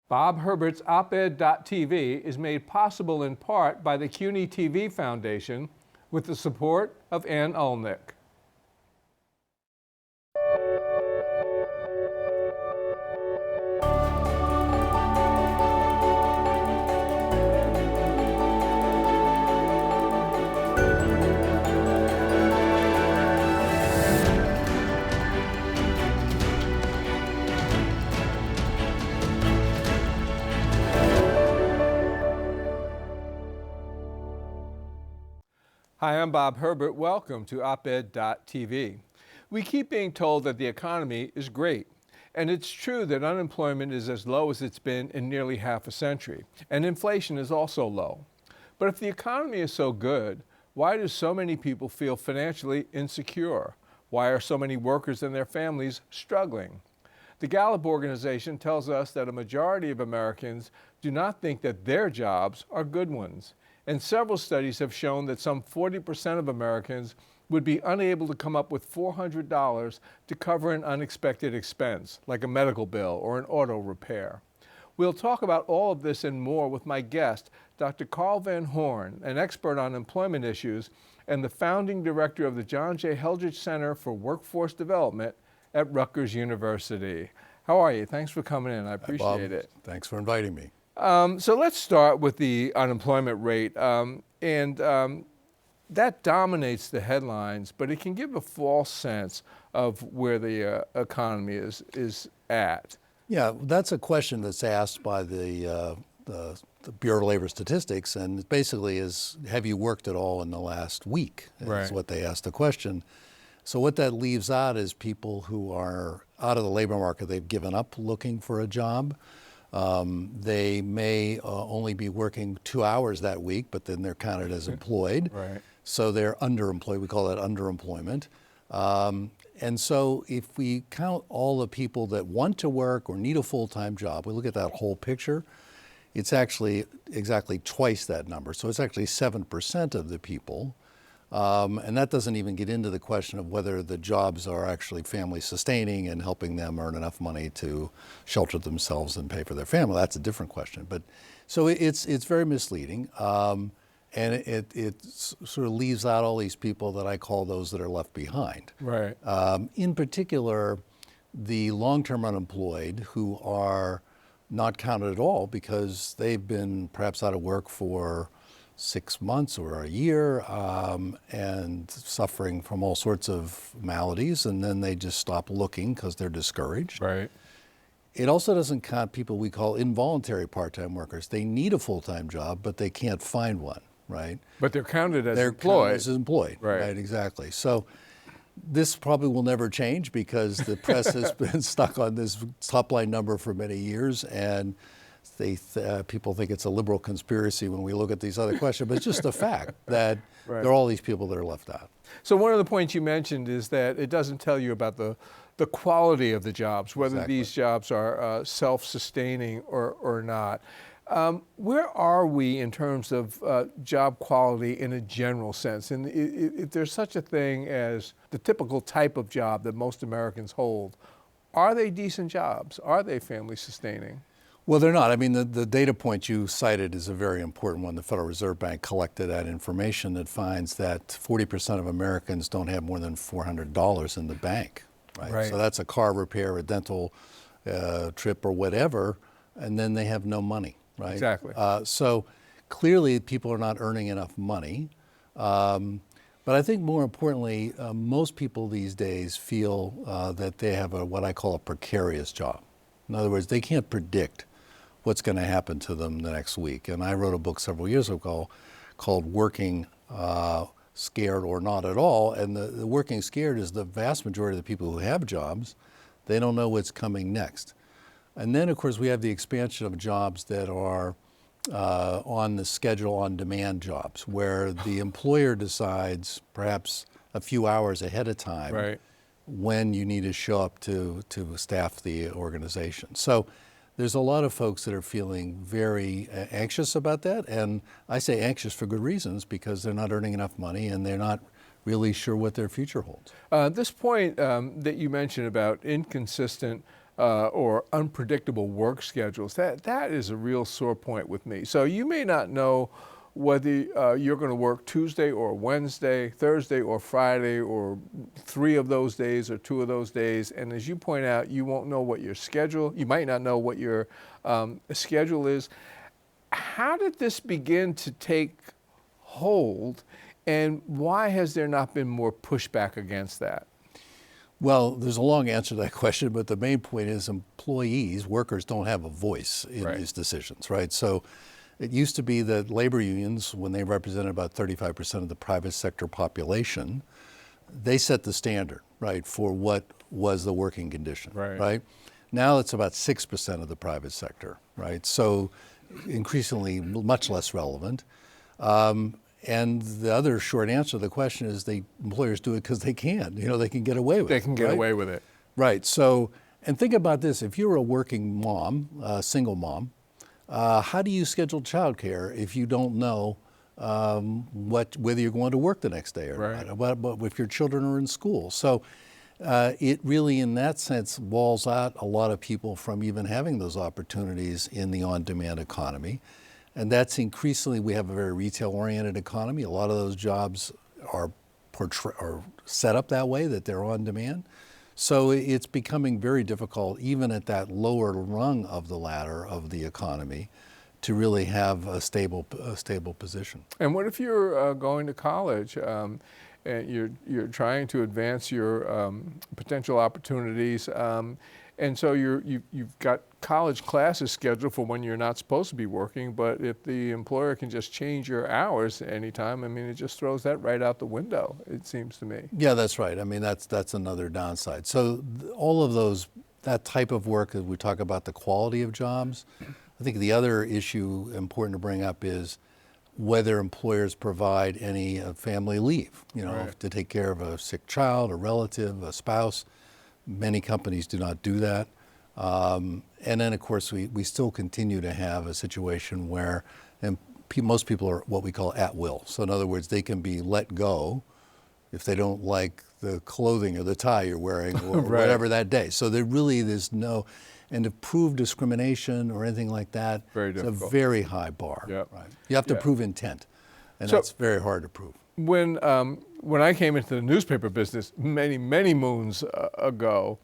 Bob Herbert's OpEd.tv is made possible in part by the CUNY TV Foundation with the support of Ann Ulnick. Hi, I'm Bob Herbert. Welcome to OpEd.tv. We keep being told that the economy is great, and it's true that unemployment is as low as it's been in nearly half a century, and inflation is also low. But if the economy is so good, why do so many people feel financially insecure? Why are so many workers and their families struggling? The Gallup organization tells us that a majority of Americans do not think that their jobs are good ones. And several studies have shown that some 40% of Americans would be unable to come up with $400 to cover an unexpected expense, like a medical bill or an auto repair. We'll talk about all of this and more with my guest, Dr. Carl Van Horn, an expert on employment issues and the founding director of the John J. Heldrich Center for Workforce Development at Rutgers University. How are you? Thanks for coming in. I appreciate it. Thanks for inviting me. So let's start with the unemployment rate, that dominates the headlines, but it can give a false sense of where the economy is at. Yeah, that's a question that's asked by the Bureau of Labor Statistics, and it basically is, have you worked at all in the last week? Is what they asked the question. So what that leaves out is people who are out of the labor market, they've given up looking for a job. They may only be working 2 hours that week, but then they're counted as employed. Right. So they're underemployed. We call that underemployment. And so if we count all the people that want to work or need a full-time job, we look at that whole picture, it's actually exactly twice that number. So it's actually 7% of the people. And that doesn't even get into the question of whether the jobs are actually family sustaining and helping them earn enough money to shelter themselves and pay for their family. That's a different question. But so it's very misleading. And it sort of leaves out all these people that I call those that are left behind. Right. In particular, the long-term unemployed who are not counted at all because they've been perhaps out of work for 6 months or a year and suffering from all sorts of maladies, and then they just stop looking because they're discouraged. Right. It also doesn't count people we call involuntary part-time workers. They need a full-time job, but they can't find one, right? But they're counted as employed. They're counted as employed, right, exactly. So this probably will never change because the press has been stuck on this top-line number for many years, and people think it's a liberal conspiracy when we look at these other questions, but it's just a fact that there are all these people that are left out. So one of the points you mentioned is that it doesn't tell you about the quality of the jobs, whether these jobs are self-sustaining or not. Where are we in terms of job quality in a general sense? And if there's such a thing as the typical type of job that most Americans hold, are they decent jobs? Are they family sustaining? Well, they're not. I mean, the data point you cited is a very important one. The Federal Reserve Bank collected that information that finds that 40% of Americans don't have more than $400 in the bank, right? So that's a car repair, a dental trip or whatever, and then they have no money, right? Exactly. So clearly people are not earning enough money. But I think more importantly, most people these days feel that they have what I call a precarious job. In other words, they can't predict what's going to happen to them the next week. And I wrote a book several years ago called Working Scared or Not at All. And the working scared is the vast majority of the people who have jobs. They don't know what's coming next. And then, of course, we have the expansion of jobs that are on the schedule on demand jobs, where the employer decides perhaps a few hours ahead of time when you need to show up to staff the organization. So there's a lot of folks that are feeling very anxious about that. And I say anxious for good reasons, because they're not earning enough money and they're not really sure what their future holds. This point that you mentioned about inconsistent or unpredictable work schedules, that is a real sore point with me. So you may not know whether you're going to work Tuesday or Wednesday, Thursday or Friday, or 3 of those days or 2 of those days. And as you point out, you won't know what your schedule, you might not know what your schedule is. How did this begin to take hold, and why has there not been more pushback against that? Well, there's a long answer to that question, but the main point is employees, workers don't have a voice in these decisions, right? So it used to be that labor unions, when they represented about 35% of the private sector population, they set the standard, right, for what was the working condition, right? Now it's about 6% of the private sector, right? So increasingly much less relevant. And the other short answer to the question is employers do it because they can. They can get away with it. They can get away with it. Right. So, and think about this. If you're a working mom, a single mom, how do you schedule childcare if you don't know whether you're going to work the next day or not? What if your children are in school? So it really, in that sense, walls out a lot of people from even having those opportunities in the on-demand economy. And that's increasingly, we have a very retail-oriented economy. A lot of those jobs are set up that way, that they're on demand. So it's becoming very difficult, even at that lower rung of the ladder of the economy, to really have a stable position. And what if you're going to college and you're trying to advance your potential opportunities, and so you've got college classes scheduled for when you're not supposed to be working, but if the employer can just change your hours anytime, I mean, it just throws that right out the window, it seems to me. Yeah, that's right. I mean, that's another downside. So all of those, that type of work, as we talk about the quality of jobs, I think the other issue important to bring up is whether employers provide any family leave, to take care of a sick child, a relative, a spouse. Many companies do not do that. And then, of course, we still continue to have a situation where most people are what we call at will. So in other words, they can be let go if they don't like the clothing or the tie you're wearing or whatever that day. So there's no, and to prove discrimination or anything like that, it's a very high bar. Right? You have to prove intent, and that's very hard to prove. When I came into the newspaper business many, many moons ago,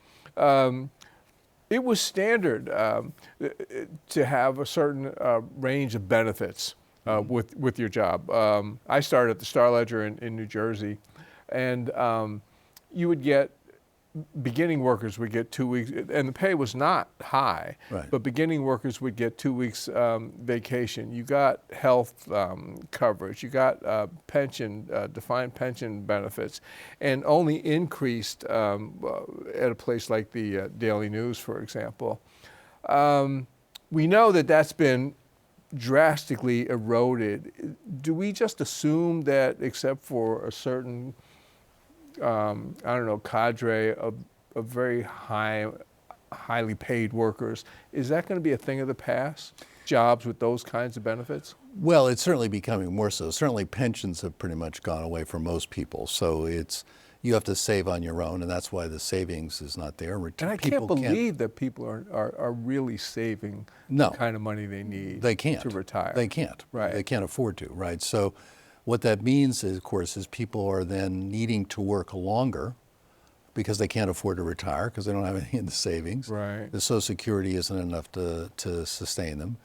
it was standard to have a certain range of benefits with your job. I started at the Star Ledger in New Jersey, and you would get, beginning workers would get 2 weeks, and the pay was not high, but beginning workers would get 2 weeks vacation. You got health coverage, you got pension, defined pension benefits, and only increased at a place like the Daily News, for example. We know that that's been drastically eroded. Do we just assume that, except for a certain cadre of very highly paid workers, is that going to be a thing of the past? Jobs with those kinds of benefits? Well, it's certainly becoming more so. Certainly pensions have pretty much gone away for most people. So you have to save on your own, and that's why the savings is not there. And I can't believe that people are really saving the kind of money they need to retire. They can't. They can't afford to, right? So what that means is, of course, is people are then needing to work longer because they can't afford to retire because they don't have any in the savings. The Social Security isn't enough to sustain them.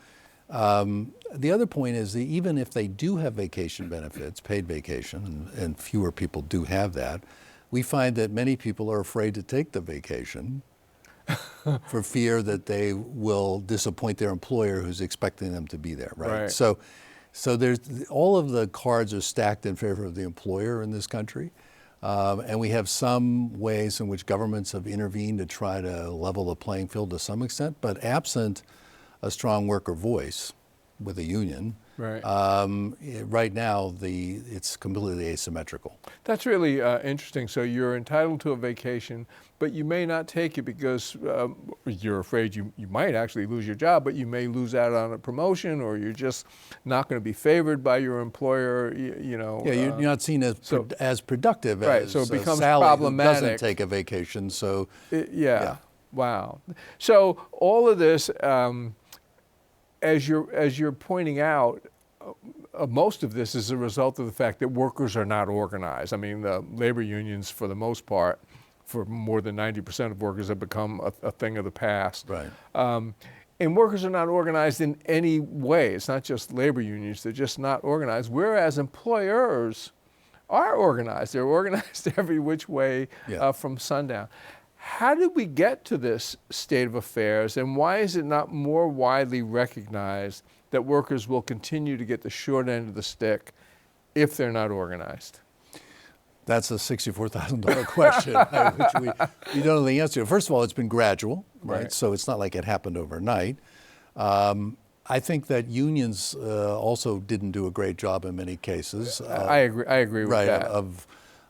The other point is that even if they do have vacation benefits, paid vacation, and fewer people do have that, we find that many people are afraid to take the vacation for fear that they will disappoint their employer who's expecting them to be there, right? So there's all of the cards are stacked in favor of the employer in this country. And we have some ways in which governments have intervened to try to level the playing field to some extent, but absent a strong worker voice with a union, right now it's completely asymmetrical. That's really interesting. So you're entitled to a vacation, but you may not take it because you're afraid you might actually lose your job, but you may lose out on a promotion, or you're just not going to be favored by your employer. You're not seen as productive. So it becomes Sally problematic. Who doesn't take a vacation. So Wow. So all of this, as you're pointing out, most of this is a result of the fact that workers are not organized. I mean, the labor unions, for the most part, for more than 90% of workers, have become a thing of the past. Right. And workers are not organized in any way. It's not just labor unions, they're just not organized. Whereas employers are organized. They're organized every which way from sundown. How did we get to this state of affairs, and why is it not more widely recognized that workers will continue to get the short end of the stick if they're not organized? That's a $64,000 question, which we don't know the answer to. First of all, it's been gradual, right? So it's not like it happened overnight. I think that unions also didn't do a great job in many cases. I agree with right, that.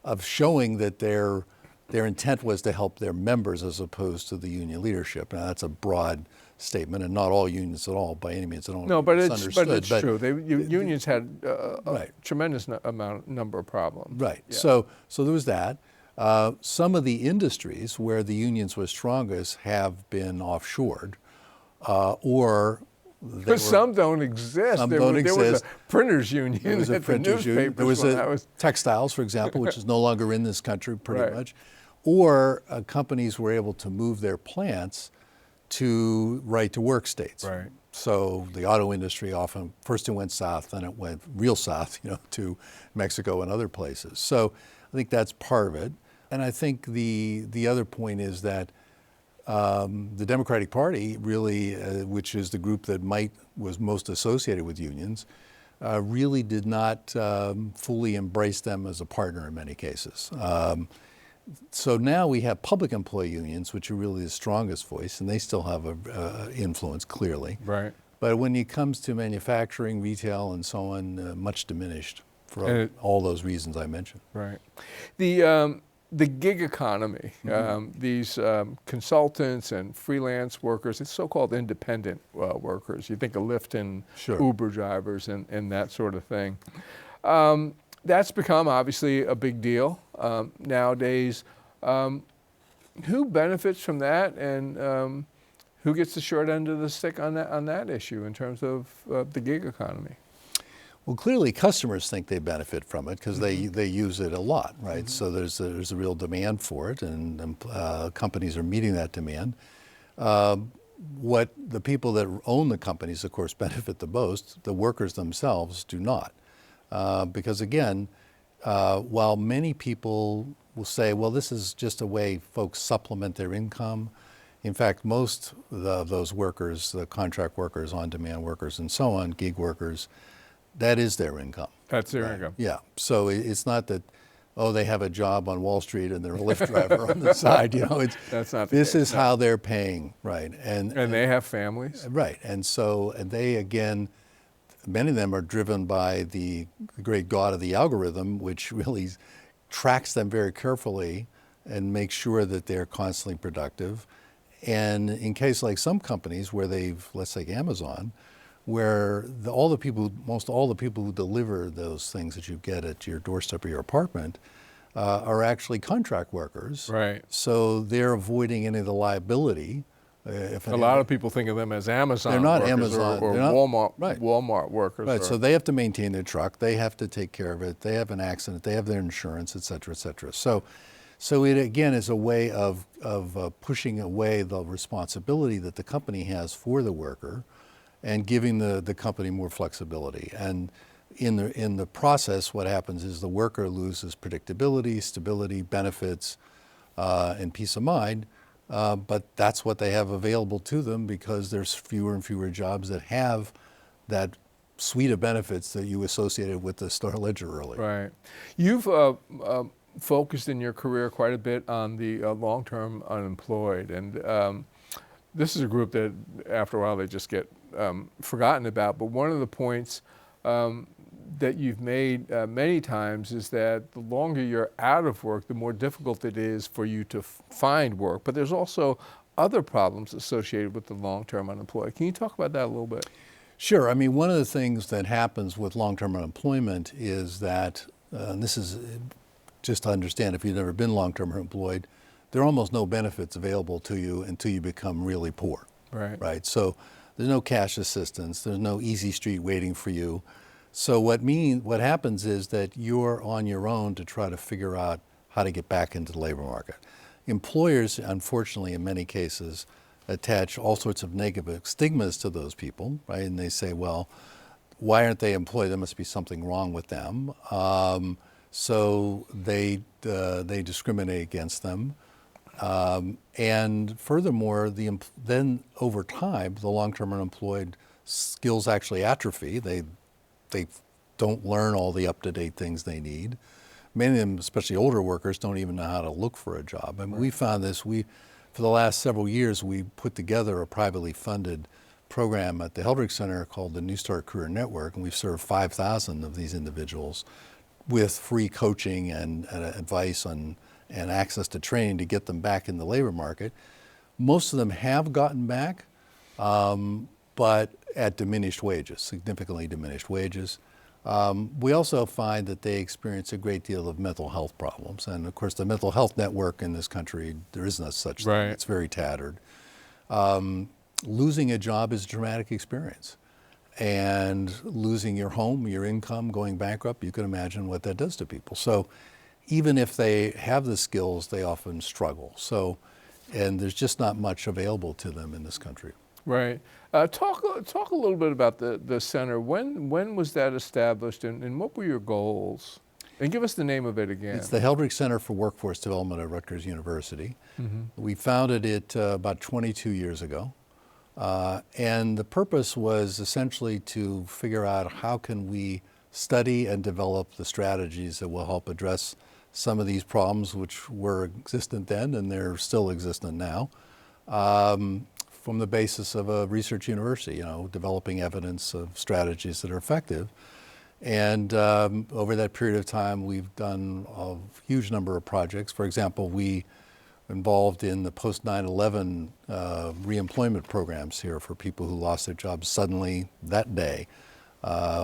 Of showing that their intent was to help their members as opposed to the union leadership. Now that's a broad statement, and not all unions at all by any means. No, but it's true. Unions had a tremendous number of problems. Right. Yeah. So there was that. Some of the industries where the unions were strongest have been offshored, or some don't exist. Some there don't was exist. a printers union. There was a printers union. There was textiles, for example, which is no longer in this country pretty much. Or companies were able to move their plants to right-to-work states. Right. So the auto industry often, first it went south, then it went real south, to Mexico and other places. So I think that's part of it. And I think the other point is that the Democratic Party really, which is the group that was most associated with unions, really did not fully embrace them as a partner in many cases. So now we have public employee unions, which are really the strongest voice, and they still have an influence, clearly. Right. But when it comes to manufacturing, retail, and so on, much diminished for all those reasons I mentioned. Right. The gig economy, these consultants and freelance workers, it's so-called independent workers. You think of Lyft and Uber drivers and that sort of thing. That's become obviously a big deal nowadays. Who benefits from that, and who gets the short end of the stick on that issue in terms of the gig economy? Well, clearly customers think they benefit from it because they use it a lot, right? So there's a real demand for it, and companies are meeting that demand. What the people that own the companies, of course, benefit the most, the workers themselves do not. Because again, while many people will say, well, this is just a way folks supplement their income, in fact, most of those workers, the contract workers, on-demand workers, and so on, gig workers, that is their income. That's their income. Yeah. So it's not that, they have a job on Wall Street and they're a Lyft driver on the side. That's not the this case, is how they're paying, right? And they have families. Right. And they, again, many of them are driven by the great god of the algorithm, which really tracks them very carefully and makes sure that they're constantly productive. And in case like some companies where let's take Amazon, where most all the people who deliver those things that you get at your doorstep or your apartment are actually contract workers. Right. So they're avoiding any of the liability. A lot of people think of them as Amazon they're not workers Amazon, or they're not, Walmart workers. Right, so they have to maintain their truck, they have to take care of it, they have an accident, they have their insurance, et cetera, et cetera. So it again is a way of pushing away the responsibility that the company has for the worker and giving the company more flexibility. And in the process, what happens is the worker loses predictability, stability, benefits, and peace of mind. But that's what they have available to them because there's fewer and fewer jobs that have that suite of benefits that you associated with the Star Ledger earlier. Right. You've focused in your career quite a bit on the long-term unemployed, and this is a group that after a while they just get forgotten about. But one of the points that you've made many times is that the longer you're out of work, the more difficult it is for you to find work. But there's also other problems associated with the long-term unemployed. Can you talk about that a little bit? Sure. I mean, one of the things that happens with long-term unemployment is that, and this is just to understand if you've never been long-term unemployed, there are almost no benefits available to you until you become really poor. Right. Right. So there's no cash assistance. There's no easy street waiting for you. So what happens is that you're on your own to try to figure out how to get back into the labor market. Employers, unfortunately, in many cases, attach all sorts of negative stigmas to those people, right? And they say, well, why aren't they employed? There must be something wrong with them. So they discriminate against them. And furthermore, then over time, the long-term unemployed skills actually atrophy. They don't learn all the up-to-date things they need. Many of them, especially older workers, don't even know how to look for a job. I mean, we found this. For the last several years, we put together a privately funded program at the Heldrich Center called the New Start Career Network, and we've served 5,000 of these individuals with free coaching and advice and access to training to get them back in the labor market. Most of them have gotten back, but at diminished wages, significantly diminished wages. We also find that they experience a great deal of mental health problems. And of course, the mental health network in this country, there isn't such thing. It's very tattered. Losing a job is a traumatic experience. And losing your home, your income, going bankrupt, you can imagine what that does to people. So even if they have the skills, they often struggle. So, and there's just not much available to them in this country. Right. Talk a little bit about the center. When was that established, and what were your goals? And give us the name of it again. It's the Heldrich Center for Workforce Development at Rutgers University. We founded it about 22 years ago. And the purpose was essentially to figure out how can we study and develop the strategies that will help address some of these problems which were existent then and they're still existent now, from the basis of a research university, developing evidence of strategies that are effective. And over that period of time, we've done a huge number of projects. For example, we involved in the post 9/11 reemployment programs here for people who lost their jobs suddenly that day.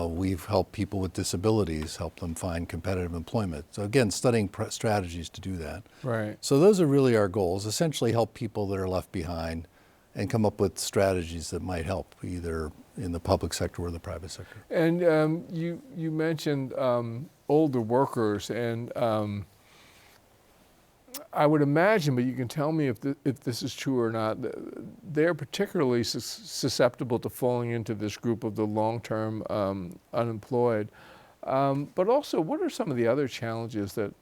We've helped people with disabilities, help them find competitive employment. So again, studying strategies to do that. Right. So those are really our goals, essentially help people that are left behind and come up with strategies that might help either in the public sector or the private sector. And you mentioned older workers, and I would imagine, but you can tell me if this is true or not, they're particularly susceptible to falling into this group of the long-term unemployed. But also, what are some of the other challenges that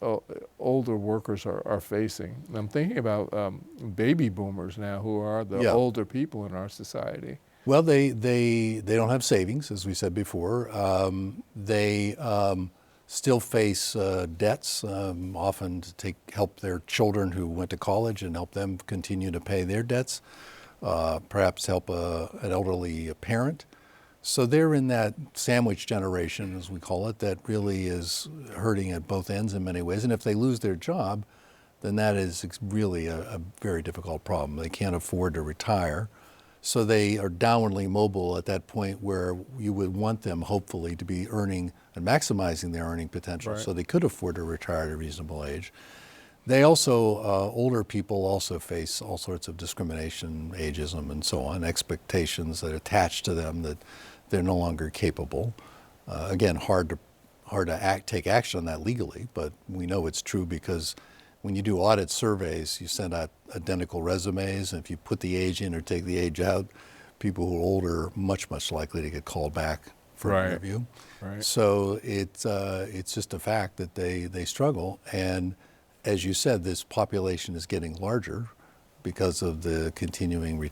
older workers are facing? I'm thinking about baby boomers now, who are the older people in our society. Well, they don't have savings, as we said before. They still face debts, often to help their children who went to college and help them continue to pay their debts, perhaps help an elderly parent. So they're in that sandwich generation, as we call it, that really is hurting at both ends in many ways. And if they lose their job, then that is really a very difficult problem. They can't afford to retire. So they are downwardly mobile at that point where you would want them, hopefully, to be earning and maximizing their earning potential, so they could afford to retire at a reasonable age. They also, older people also face all sorts of discrimination, ageism, and so on, expectations that attach to them that they're no longer capable. Again, hard to take action on that legally, but we know it's true because when you do audit surveys, you send out identical resumes, and if you put the age in or take the age out, people who are older are much, much likely to get called back for an interview. Right. So it's just a fact that they struggle. And as you said, this population is getting larger because of the continuing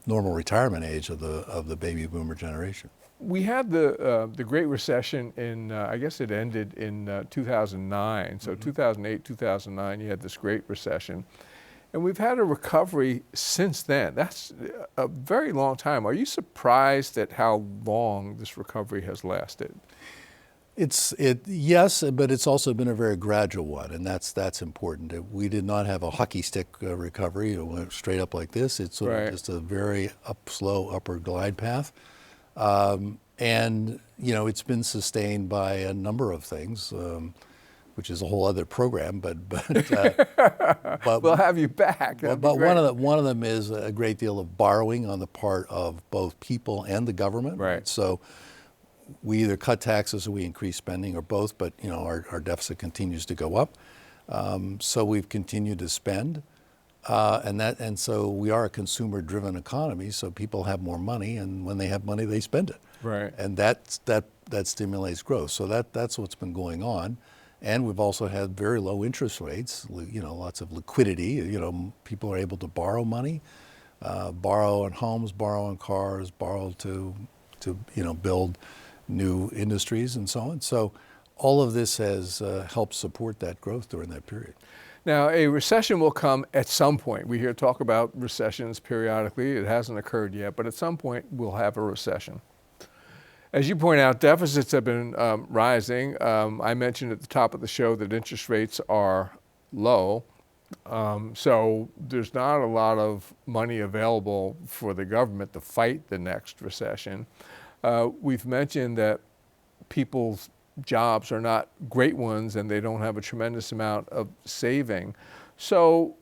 normal retirement age of the baby boomer generation. We had the Great Recession in, I guess it ended in 2009. So 2008, 2009, you had this Great Recession. And we've had a recovery since then. That's a very long time. Are you surprised at how long this recovery has lasted? Yes, but it's also been a very gradual one, and that's important. We did not have a hockey stick recovery. It went straight up like this. It's sort of just a very slow upward glide path. And it's been sustained by a number of things. which is a whole other program, but We'll have you back. That'd be but great. one of them is a great deal of borrowing on the part of both people and the government. Right. So we either cut taxes or we increase spending, or both. But our deficit continues to go up. So we've continued to spend, and so we are a consumer-driven economy. So people have more money, and when they have money, they spend it. Right. And that stimulates growth. So that's what's been going on. And we've also had very low interest rates, lots of liquidity. People are able to borrow money, borrow on homes, borrow on cars, borrow to build new industries and so on. So all of this has helped support that growth during that period. Now, a recession will come at some point. We hear talk about recessions periodically. It hasn't occurred yet, but at some point we'll have a recession. As you point out, deficits have been rising. I mentioned at the top of the show that interest rates are low. So there's not a lot of money available for the government to fight the next recession. We've mentioned that people's jobs are not great ones and they don't have a tremendous amount of saving. So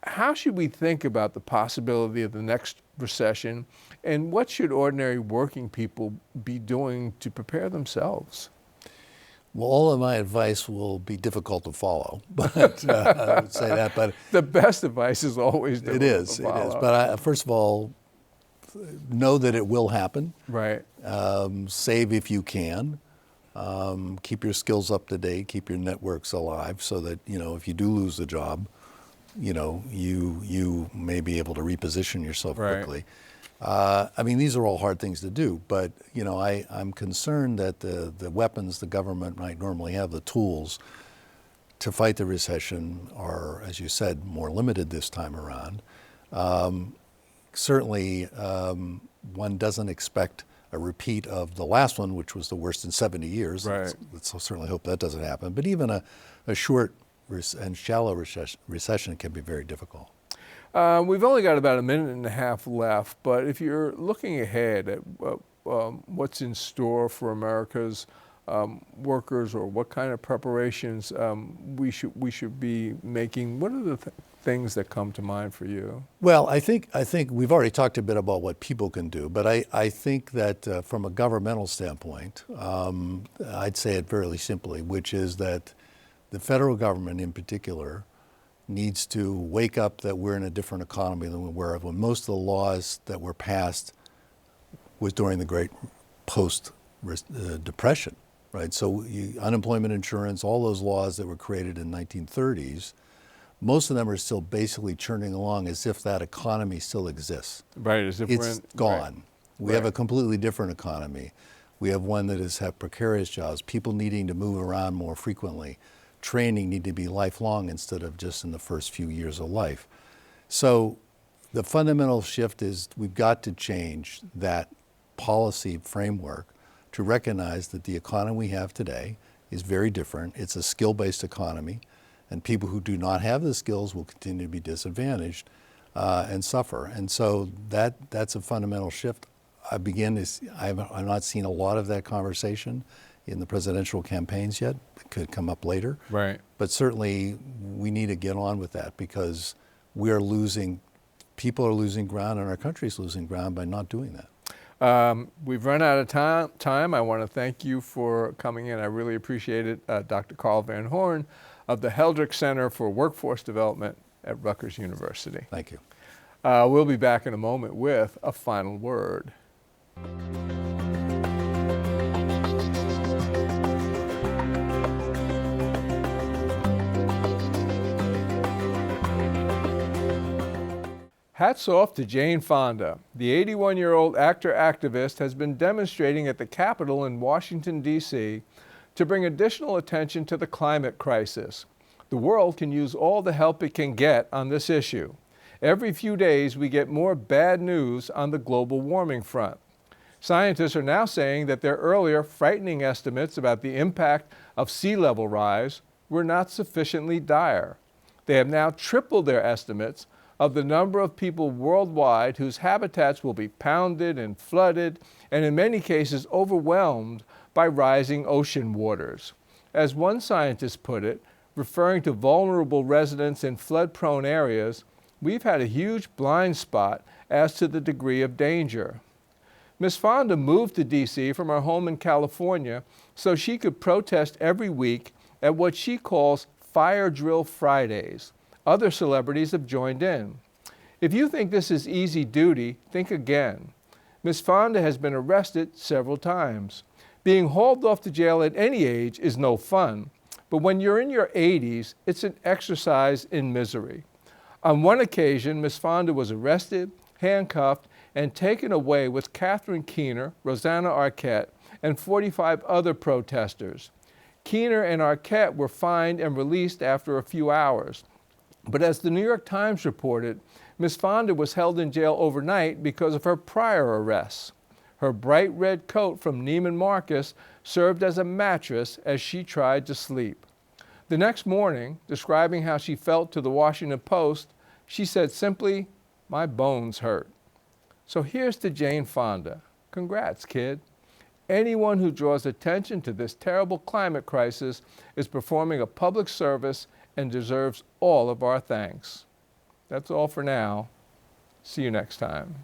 how should we think about the possibility of the next recession, and what should ordinary working people be doing to prepare themselves? Well, all of my advice will be difficult to follow, but I would say that. But the best advice is always difficult to follow. It is. But first of all, know that it will happen. Right. Save if you can. Keep your skills up to date. Keep your networks alive, so that if you do lose the job, you may be able to reposition yourself quickly. These are all hard things to do, but I'm concerned that the weapons the government might normally have, the tools to fight the recession, are, as you said, more limited this time around. Certainly, one doesn't expect a repeat of the last one, which was the worst in 70 years. Right. Let's certainly hope that doesn't happen. But even a short and shallow recession can be very difficult. We've only got about a minute and a half left, but if you're looking ahead at what's in store for America's workers, or what kind of preparations we should be making, what are the things that come to mind for you? Well, I think we've already talked a bit about what people can do, but I think that from a governmental standpoint, I'd say it fairly simply, which is that the federal government in particular needs to wake up that we're in a different economy than we were when most of the laws that were passed was during the great post-depression, right? So unemployment insurance, all those laws that were created in the 1930s, most of them are still basically churning along as if that economy still exists. Right, as if It's gone. Right. We have a completely different economy. We have one that have precarious jobs, people needing to move around more frequently. Training need to be lifelong instead of just in the first few years of life. So the fundamental shift is we've got to change that policy framework to recognize that the economy we have today is very different. It's a skill-based economy, and people who do not have the skills will continue to be disadvantaged and suffer. And so that's a fundamental shift. I've not seen a lot of that conversation in the presidential campaigns yet. It could come up later. Right. But certainly we need to get on with that, because people are losing ground and our country's losing ground by not doing that. We've run out of time. I want to thank you for coming in. I really appreciate it. Dr. Carl Van Horn of the Heldrich Center for Workforce Development at Rutgers University. Thank you. We'll be back in a moment with a final word. Hats off to Jane Fonda. The 81-year-old actor-activist has been demonstrating at the Capitol in Washington, D.C. to bring additional attention to the climate crisis. The world can use all the help it can get on this issue. Every few days, we get more bad news on the global warming front. Scientists are now saying that their earlier frightening estimates about the impact of sea level rise were not sufficiently dire. They have now tripled their estimates of the number of people worldwide whose habitats will be pounded and flooded, and in many cases overwhelmed by rising ocean waters. As one scientist put it, referring to vulnerable residents in flood-prone areas, we've had a huge blind spot as to the degree of danger. Ms. Fonda moved to D.C. from her home in California so she could protest every week at what she calls Fire Drill Fridays. Other celebrities have joined in. If you think this is easy duty, think again. Ms. Fonda has been arrested several times. Being hauled off to jail at any age is no fun, but when you're in your 80s, it's an exercise in misery. On one occasion, Ms. Fonda was arrested, handcuffed, and taken away with Catherine Keener, Rosanna Arquette, and 45 other protesters. Keener and Arquette were fined and released after a few hours. But as the New York Times reported, Ms. Fonda was held in jail overnight because of her prior arrests. Her bright red coat from Neiman Marcus served as a mattress as she tried to sleep. The next morning, describing how she felt to the Washington Post, she said simply, "My bones hurt." So here's to Jane Fonda. Congrats, kid. Anyone who draws attention to this terrible climate crisis is performing a public service and deserves all of our thanks. That's all for now. See you next time.